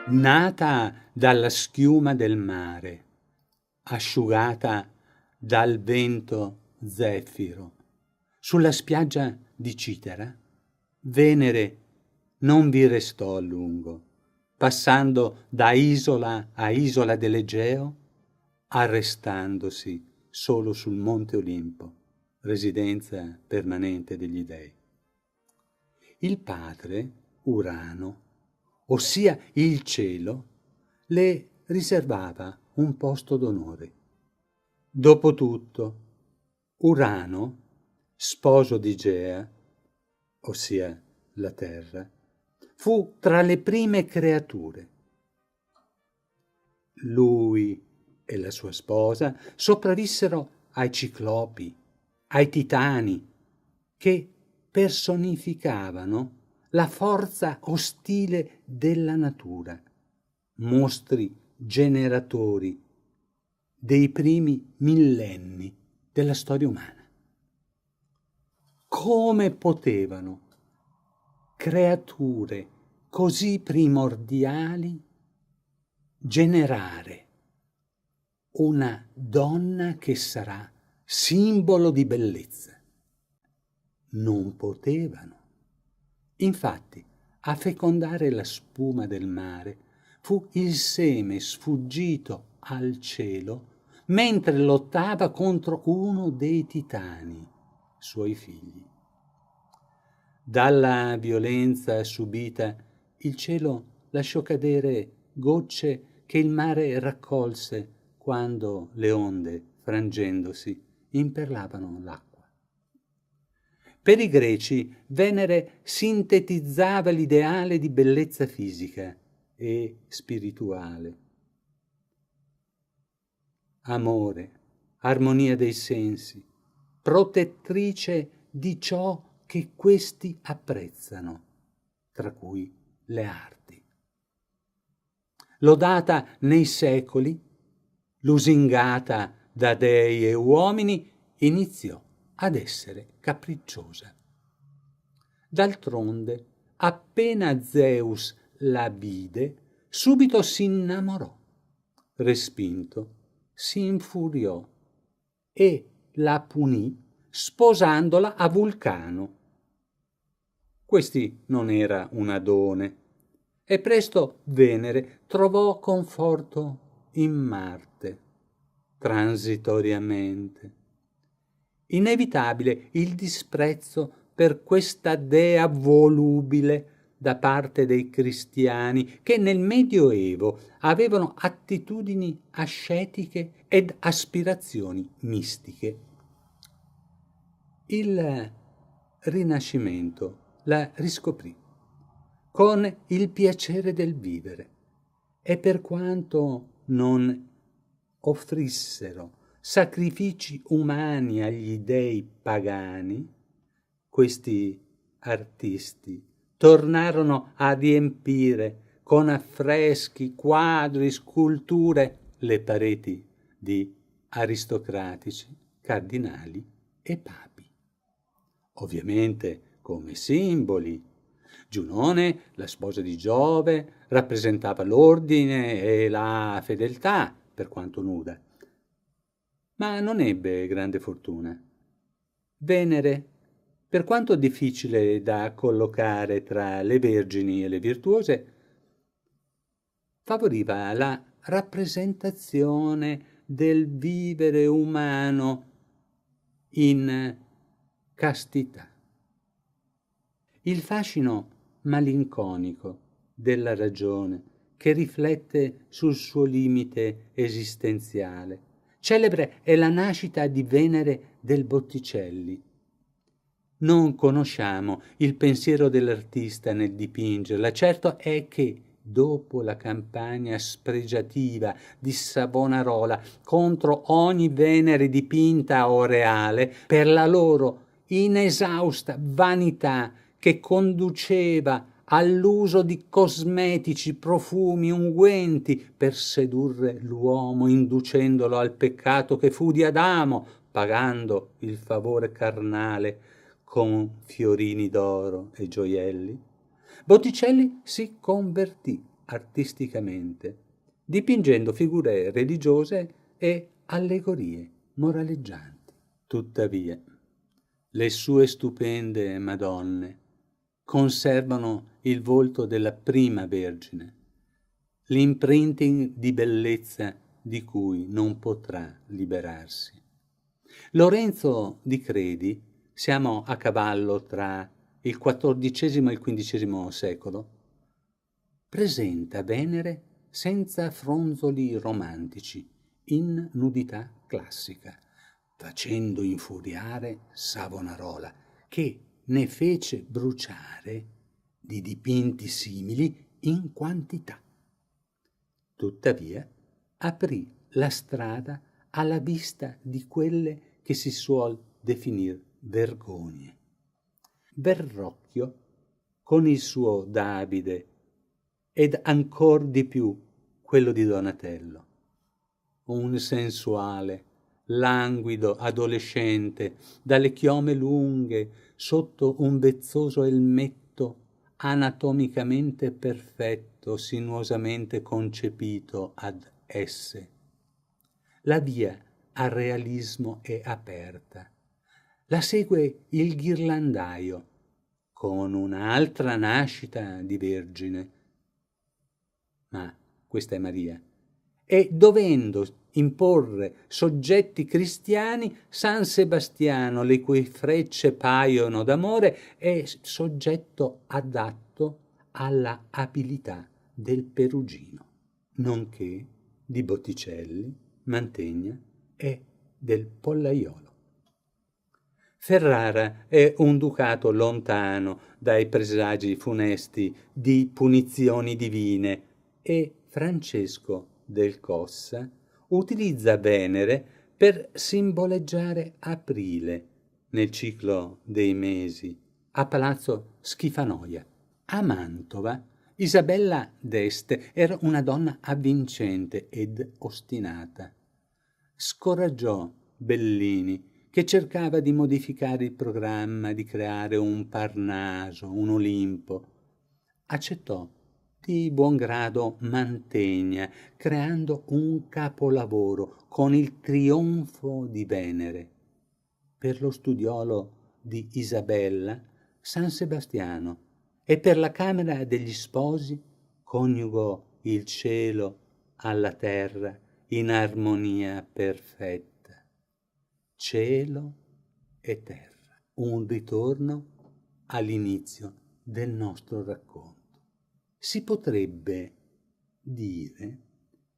nata dalla schiuma del mare, asciugata dal vento zefiro, sulla spiaggia di Citera, Venere non vi restò a lungo, passando da isola a isola dell'Egeo, arrestandosi solo sul Monte Olimpo, residenza permanente degli dei. Il padre, Urano, ossia il cielo, le riservava un posto d'onore. Dopotutto, Urano, sposo di Gea, ossia la terra, fu tra le prime creature. Lui e la sua sposa sopravvissero ai ciclopi, ai titani, che personificavano la forza ostile della natura, mostri generatori dei primi millenni della storia umana. Come potevano creature così primordiali generare una donna che sarà simbolo di bellezza? Non potevano. Infatti, a fecondare la spuma del mare fu il seme sfuggito al cielo mentre lottava contro uno dei titani, suoi figli. Dalla violenza subita, il cielo lasciò cadere gocce che il mare raccolse quando le onde, frangendosi, imperlavano l'acqua. Per i greci, Venere sintetizzava l'ideale di bellezza fisica e spirituale. Amore, armonia dei sensi, protettrice di ciò che questi apprezzano, tra cui le arti. Lodata nei secoli, lusingata da dei e uomini, iniziò ad essere capricciosa. D'altronde, appena Zeus la vide, subito si innamorò. Respinto, si infuriò e la punì sposandola a Vulcano. Questi non era un Adone, e presto Venere trovò conforto in Marte, transitoriamente. Inevitabile il disprezzo per questa dea volubile da parte dei cristiani che nel Medioevo avevano attitudini ascetiche ed aspirazioni mistiche. Il Rinascimento la riscoprì con il piacere del vivere e per quanto non offrissero sacrifici umani agli dei pagani, questi artisti tornarono a riempire con affreschi, quadri, sculture le pareti di aristocratici, cardinali e papi. Ovviamente come simboli. Giunone, la sposa di Giove, rappresentava l'ordine e la fedeltà, per quanto nuda. Ma non ebbe grande fortuna. Venere, per quanto difficile da collocare tra le vergini e le virtuose, favoriva la rappresentazione del vivere umano in castità. Il fascino malinconico della ragione che riflette sul suo limite esistenziale. Celebre è la nascita di Venere del Botticelli. Non conosciamo il pensiero dell'artista nel dipingerla, certo è che dopo la campagna spregiativa di Savonarola contro ogni Venere dipinta o reale, per la loro inesausta vanità che conduceva all'uso di cosmetici, profumi, unguenti per sedurre l'uomo, inducendolo al peccato che fu di Adamo, pagando il favore carnale con fiorini d'oro e gioielli, Botticelli si convertì artisticamente, dipingendo figure religiose e allegorie moraleggianti. Tuttavia, le sue stupende Madonne conservano il volto della prima Vergine, l'imprinting di bellezza di cui non potrà liberarsi. Lorenzo di Credi, siamo a cavallo tra il XIV e il XV secolo, presenta Venere senza fronzoli romantici, in nudità classica, facendo infuriare Savonarola, che ne fece bruciare di dipinti simili in quantità. Tuttavia, aprì la strada alla vista di quelle che si suol definir vergogne. Verrocchio, con il suo Davide, ed ancor di più quello di Donatello, un sensuale, languido adolescente, dalle chiome lunghe, sotto un vezzoso elmetto anatomicamente perfetto, sinuosamente concepito ad esse. La via al realismo è aperta. La segue il ghirlandaio, con un'altra nascita di Vergine. Ma questa è Maria. E dovendo imporre soggetti cristiani, San Sebastiano, le cui frecce paiono d'amore, è soggetto adatto alla abilità del Perugino, nonché di Botticelli, Mantegna e del Pollaiolo. Ferrara è un ducato lontano dai presagi funesti di punizioni divine e Francesco del Cossa utilizza Venere per simboleggiare aprile nel ciclo dei mesi a Palazzo Schifanoia. A Mantova, Isabella d'Este era una donna avvincente ed ostinata. Scoraggiò Bellini, che cercava di modificare il programma, di creare un Parnaso, un Olimpo. Accettò di buon grado Mantegna, creando un capolavoro con il trionfo di Venere. Per lo studiolo di Isabella, San Sebastiano, e per la Camera degli Sposi coniugò il cielo alla terra in armonia perfetta. Cielo e terra, un ritorno all'inizio del nostro racconto. Si potrebbe dire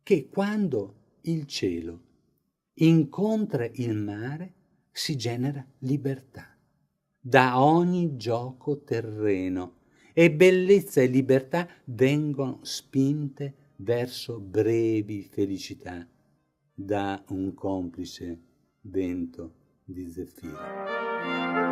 che quando il cielo incontra il mare si genera libertà da ogni gioco terreno e bellezza e libertà vengono spinte verso brevi felicità da un complice vento di zeffiro.